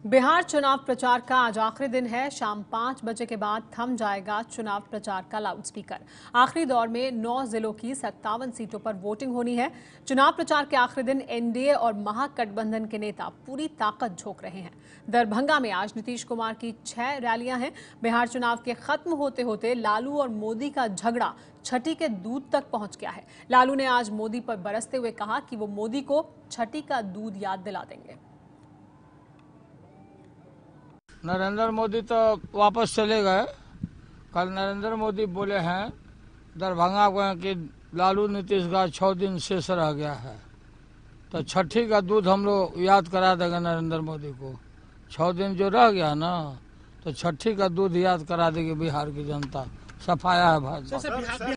बिहार चुनाव प्रचार का आज आखिरी दिन है। शाम 5 बजे के बाद थम जाएगा चुनाव प्रचार का लाउडस्पीकर। आखिरी दौर में 9 जिलों की 57 सीटों पर वोटिंग होनी है। चुनाव प्रचार के आखिरी दिन एनडीए और महागठबंधन के नेता पूरी ताकत झोंक रहे हैं। दरभंगा में आज नीतीश कुमार की 6 रैलियां हैं। बिहार चुनाव के खत्म होते होते लालू और मोदी का झगड़ा छठी के दूध तक पहुंच गया है। लालू ने आज मोदी पर बरसते हुए कहा कि वो मोदी को छठी का दूध याद दिला देंगे। नरेंद्र मोदी तो वापस चले गए। कल नरेंद्र मोदी बोले हैं दरभंगा को कि लालू नीतीश का 6 दिन शेष रह गया है, तो छठी का दूध हम लोग याद करा देंगे नरेंद्र मोदी को। 6 दिन जो रह गया ना, तो छठी का दूध याद करा देगी बिहार की जनता। सफाया है भाजपा।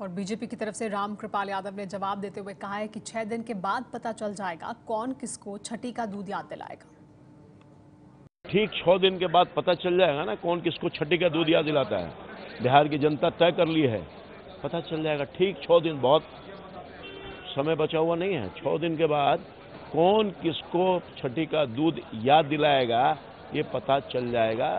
और बीजेपी की तरफ से राम कृपाल यादव ने जवाब देते हुए कहा है कि 6 दिन के बाद पता चल जाएगा कौन किसको छठी का दूध याद दिलाएगा। ठीक 6 दिन के बाद पता चल जाएगा ना कौन किसको छठी का दूध याद दिलाता है। बिहार की जनता तय कर ली है, पता चल जाएगा। ठीक 6 दिन, बहुत समय बचा हुआ नहीं है। 6 दिन के बाद कौन किसको छठी का दूध याद दिलाएगा ये पता चल जाएगा।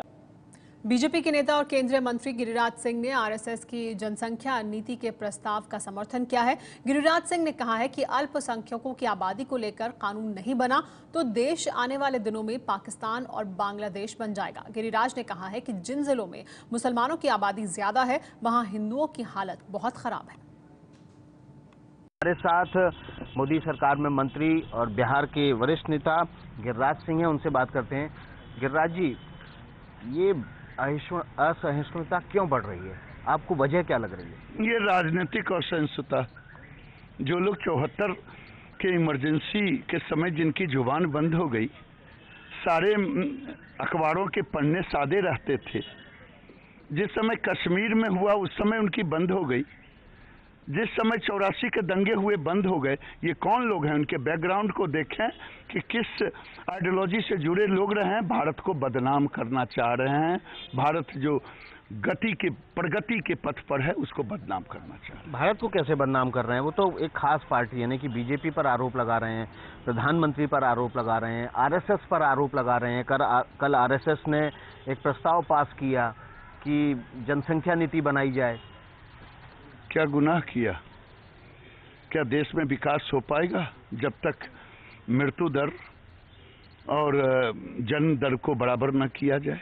बीजेपी के नेता और केंद्रीय मंत्री गिरिराज सिंह ने आरएसएस की जनसंख्या नीति के प्रस्ताव का समर्थन किया है। गिरिराज सिंह ने कहा है कि अल्पसंख्यकों की आबादी को लेकर कानून नहीं बना तो देश आने वाले दिनों में पाकिस्तान और बांग्लादेश बन जाएगा। गिरिराज ने कहा है कि जिन जिलों में मुसलमानों की आबादी ज्यादा है वहां हिंदुओं की हालत बहुत खराब है। हमारे साथ मोदी सरकार में मंत्री और बिहार के वरिष्ठ नेता गिरिराज सिंह हैं, उनसे बात करते हैं। गिरिराज जी, ये असहिष्णुता क्यों बढ़ रही है? आपको वजह क्या लग रही है? ये राजनीतिक असहिष्णुता। जो लोग 74 के इमरजेंसी के समय जिनकी जुबान बंद हो गई, सारे अखबारों के पन्ने सादे रहते थे। जिस समय कश्मीर में हुआ उस समय उनकी बंद हो गई। जिस समय 84 के दंगे हुए बंद हो गए। ये कौन लोग हैं? उनके बैकग्राउंड को देखें कि किस आइडियोलॉजी से जुड़े लोग रहे हैं। भारत को बदनाम करना चाह रहे हैं। भारत जो प्रगति के पथ पर है उसको बदनाम करना चाह रहे हैं। भारत को कैसे बदनाम कर रहे हैं? वो तो एक खास पार्टी यानी कि बीजेपी पर आरोप लगा रहे हैं, प्रधानमंत्री पर आरोप लगा रहे हैं, आरएसएस पर आरोप लगा रहे हैं। कल आरएसएस ने एक प्रस्ताव पास किया कि जनसंख्या नीति बनाई जाए। क्या गुनाह किया? क्या देश में विकास हो पाएगा जब तक मृत्यु दर और जन्म दर को बराबर न किया जाए?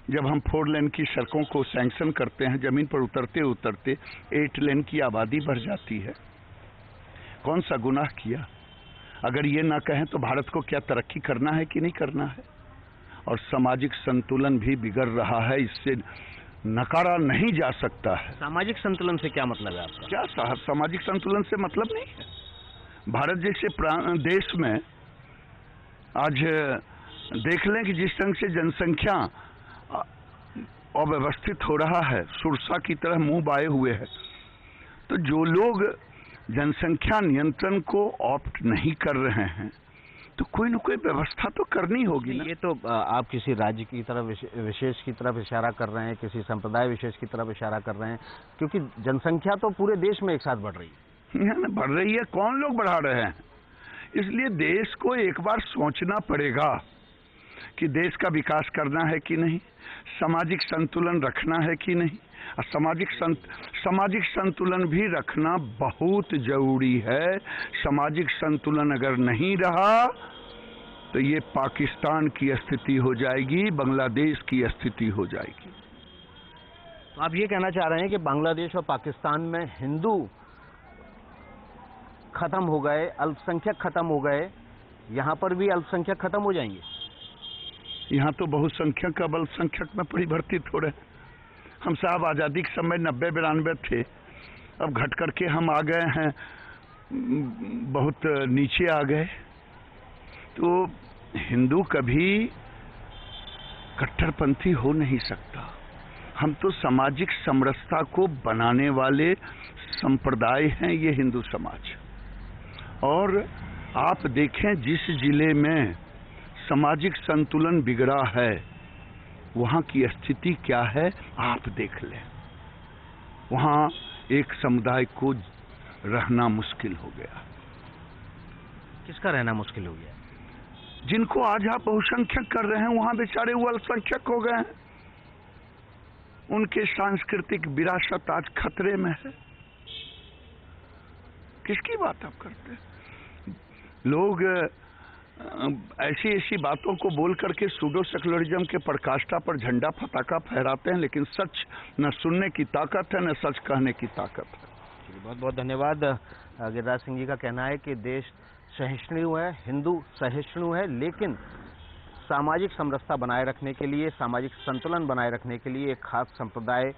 जब हम 4 लेन की सड़कों को सैंक्शन करते हैं, जमीन पर उतरते उतरते 8 लेन की आबादी बढ़ जाती है। कौन सा गुनाह किया? अगर ये ना कहें तो भारत को क्या तरक्की करना है कि नहीं करना है? और सामाजिक संतुलन भी बिगड़ रहा है, इससे नकारा नहीं जा सकता है। सामाजिक संतुलन से क्या मतलब है आपका? क्या सामाजिक संतुलन से मतलब नहीं है? भारत जैसे देश में आज देख लें कि जिस ढंग से जनसंख्या अव्यवस्थित हो रहा है, सुरसा की तरह मुंह बाए हुए है, तो जो लोग जनसंख्या नियंत्रण को ऑप्ट नहीं कर रहे हैं तो कोई न कोई व्यवस्था तो करनी होगी ना। ये तो आप किसी राज्य की तरफ विशेष की तरफ इशारा कर रहे हैं, किसी संप्रदाय विशेष की तरफ इशारा कर रहे हैं, क्योंकि जनसंख्या तो पूरे देश में एक साथ बढ़ रही है। बढ़ रही है, कौन लोग बढ़ा रहे हैं? इसलिए देश को एक बार सोचना पड़ेगा कि देश का विकास करना है कि नहीं, सामाजिक संतुलन रखना है कि नहीं। और सामाजिक संतुलन भी रखना बहुत जरूरी है। सामाजिक संतुलन अगर नहीं रहा तो ये पाकिस्तान की स्थिति हो जाएगी, बांग्लादेश की स्थिति हो जाएगी। तो आप ये कहना चाह रहे हैं कि बांग्लादेश और पाकिस्तान में हिंदू खत्म हो गए, अल्पसंख्यक खत्म हो गए, यहाँ पर भी अल्पसंख्यक खत्म हो जाएंगे? यहाँ तो बहुसंख्यक अब अल्पसंख्यक में परिवर्तित हो रहे हैं। हम साहब आज़ादी के समय 90-92 थे, अब घट करके हम आ गए हैं, बहुत नीचे आ गए। तो हिंदू कभी कट्टरपंथी हो नहीं सकता। हम तो सामाजिक समरसता को बनाने वाले संप्रदाय हैं ये हिंदू समाज। और आप देखें जिस जिले में सामाजिक संतुलन बिगड़ा है वहाँ की स्थिति क्या है आप देख लें। वहाँ एक समुदाय को रहना मुश्किल हो गया। किसका रहना मुश्किल हो गया? जिनको आज आप बहुसंख्यक कर रहे हैं वहां बेचारे वो अल्पसंख्यक हो गए हैं। उनके सांस्कृतिक विरासत आज खतरे में है। किसकी बात आप करते हैं? लोग ऐसी ऐसी बातों को बोल करके सूडो सेकुलरिज्म के पराकाष्ठा पर झंडा पताका फहराते हैं, लेकिन सच न सुनने की ताकत है न सच कहने की ताकत है। बहुत बहुत धन्यवाद। गिरिराज सिंह जी का कहना है कि देश सहिष्णु है, हिंदू सहिष्णु है, लेकिन सामाजिक समरसता बनाए रखने के लिए, सामाजिक संतुलन बनाए रखने के लिए एक खास संप्रदाय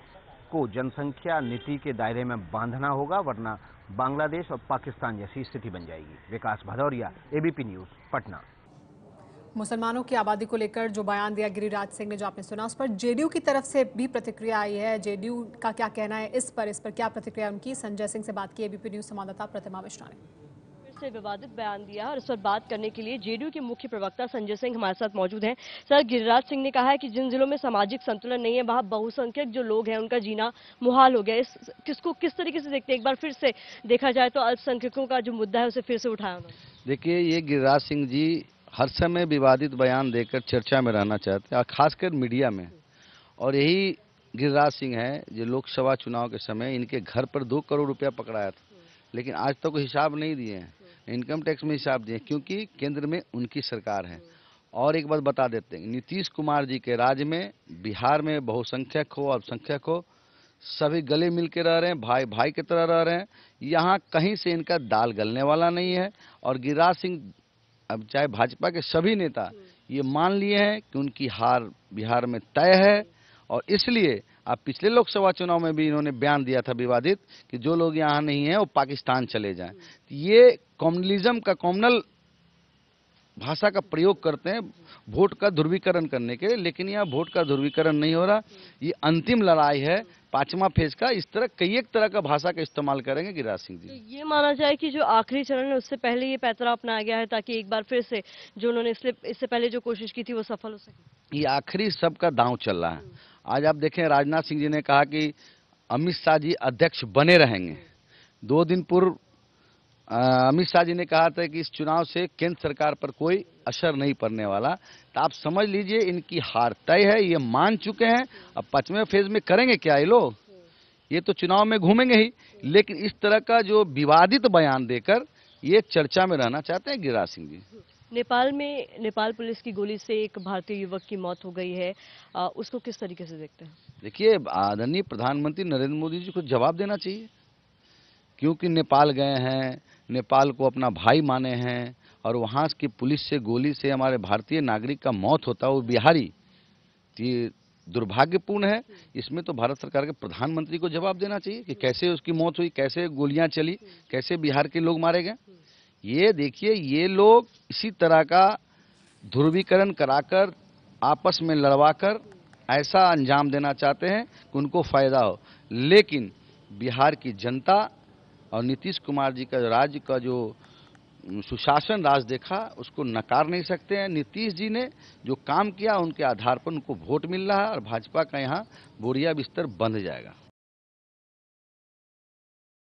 को जनसंख्या नीति के दायरे में बांधना होगा, वरना बांग्लादेश और पाकिस्तान जैसी स्थिति बन जाएगी। विकास भदौरिया, एबीपी न्यूज, पटना। मुसलमानों की आबादी को लेकर जो बयान दिया गिरिराज सिंह ने, जो आपने सुना, उस पर जेडीयू की तरफ से भी प्रतिक्रिया आई है। जेडीयू का क्या कहना है इस पर क्या प्रतिक्रिया उनकी? संजय सिंह से बात की एबीपी न्यूज संवाददाता प्रतिमा मिश्रा ने। से विवादित बयान दिया और इस पर बात करने के लिए जेडीयू के मुख्य प्रवक्ता संजय सिंह हमारे साथ मौजूद हैं। सर, गिरिराज सिंह ने कहा है कि जिन जिलों में सामाजिक संतुलन नहीं है वहां बहुसंख्यक जो लोग हैं उनका जीना मुहाल हो गया। किसको किस तरीके से देखते हैं? एक बार फिर से देखा जाए तो अल्पसंख्यकों का जो मुद्दा है उसे फिर से उठाया उन्होंने। देखिए, ये गिरिराज सिंह जी हर समय विवादित बयान देकर चर्चा में रहना चाहते हैं, खासकर मीडिया में। और यही गिरिराज सिंह है जो लोकसभा चुनाव के समय इनके घर पर 2 करोड़ रुपया पकड़ाया था, लेकिन आज तक हिसाब नहीं दिए हैं, इनकम टैक्स में हिसाब दिए, क्योंकि केंद्र में उनकी सरकार है। और एक बात बता देते हैं, नीतीश कुमार जी के राज्य में बिहार में बहुसंख्यक हो अल्पसंख्यक हो सभी गले मिल के रह रहे हैं, भाई भाई की तरह रह रहे हैं। यहाँ कहीं से इनका दाल गलने वाला नहीं है। और गिरिराज सिंह, अब चाहे भाजपा के सभी नेता ये मान लिए हैं कि उनकी हार बिहार में तय है। और इसलिए अब पिछले लोकसभा चुनाव में भी इन्होंने बयान दिया था विवादित कि जो लोग यहाँ नहीं हैं वो पाकिस्तान चले जाएं। ये कम्युनलिज्म का, कम्युनल भाषा का प्रयोग करते हैं वोट का ध्रुवीकरण करने के, लेकिन यहाँ वोट का ध्रुवीकरण नहीं हो रहा। ये अंतिम लड़ाई है 5वां फेज का। इस तरह कई एक तरह का भाषा का इस्तेमाल करेंगे गिरिराज सिंह जी। तो ये माना जाए कि जो आखिरी चरण है उससे पहले ये पैतरा अपनाया गया है ताकि एक बार फिर से जो उन्होंने इससे पहले जो कोशिश की थी वो सफल हो सके। ये आखिरी सबका दांव चल रहा है। आज आप देखें, राजनाथ सिंह जी ने कहा कि अमित शाह जी अध्यक्ष बने रहेंगे। 2 दिन पूर्व अमित शाह जी ने कहा था कि इस चुनाव से केंद्र सरकार पर कोई असर नहीं पड़ने वाला। तो आप समझ लीजिए इनकी हार तय है, ये मान चुके हैं। अब 5वें फेज में करेंगे क्या ये लोग? ये तो चुनाव में घूमेंगे ही, लेकिन इस तरह का जो विवादित बयान देकर ये चर्चा में रहना चाहते हैं गिरिराज सिंह जी। नेपाल में नेपाल पुलिस की गोली से एक भारतीय युवक की मौत हो गई है, उसको किस तरीके से देखते हैं? देखिए, आदरणीय प्रधानमंत्री नरेंद्र मोदी जी को जवाब देना चाहिए, क्योंकि नेपाल गए हैं, नेपाल को अपना भाई माने हैं, और वहाँ की पुलिस से गोली से हमारे भारतीय नागरिक का मौत होता है, वो बिहारी, ये दुर्भाग्यपूर्ण है। इसमें तो भारत सरकार के प्रधानमंत्री को जवाब देना चाहिए कि कैसे उसकी मौत हुई, कैसे गोलियां चली, कैसे बिहार के लोग मारे गए। ये देखिए, ये लोग इसी तरह का ध्रुवीकरण कराकर आपस में लड़वाकर ऐसा अंजाम देना चाहते हैं कि उनको फायदा हो। लेकिन बिहार की जनता और नीतीश कुमार जी का राज्य का जो सुशासन राज देखा उसको नकार नहीं सकते हैं। नीतीश जी ने जो काम किया उनके आधार पर उनको वोट मिल रहा है और भाजपा का यहाँ बोरिया बिस्तर बंध जाएगा।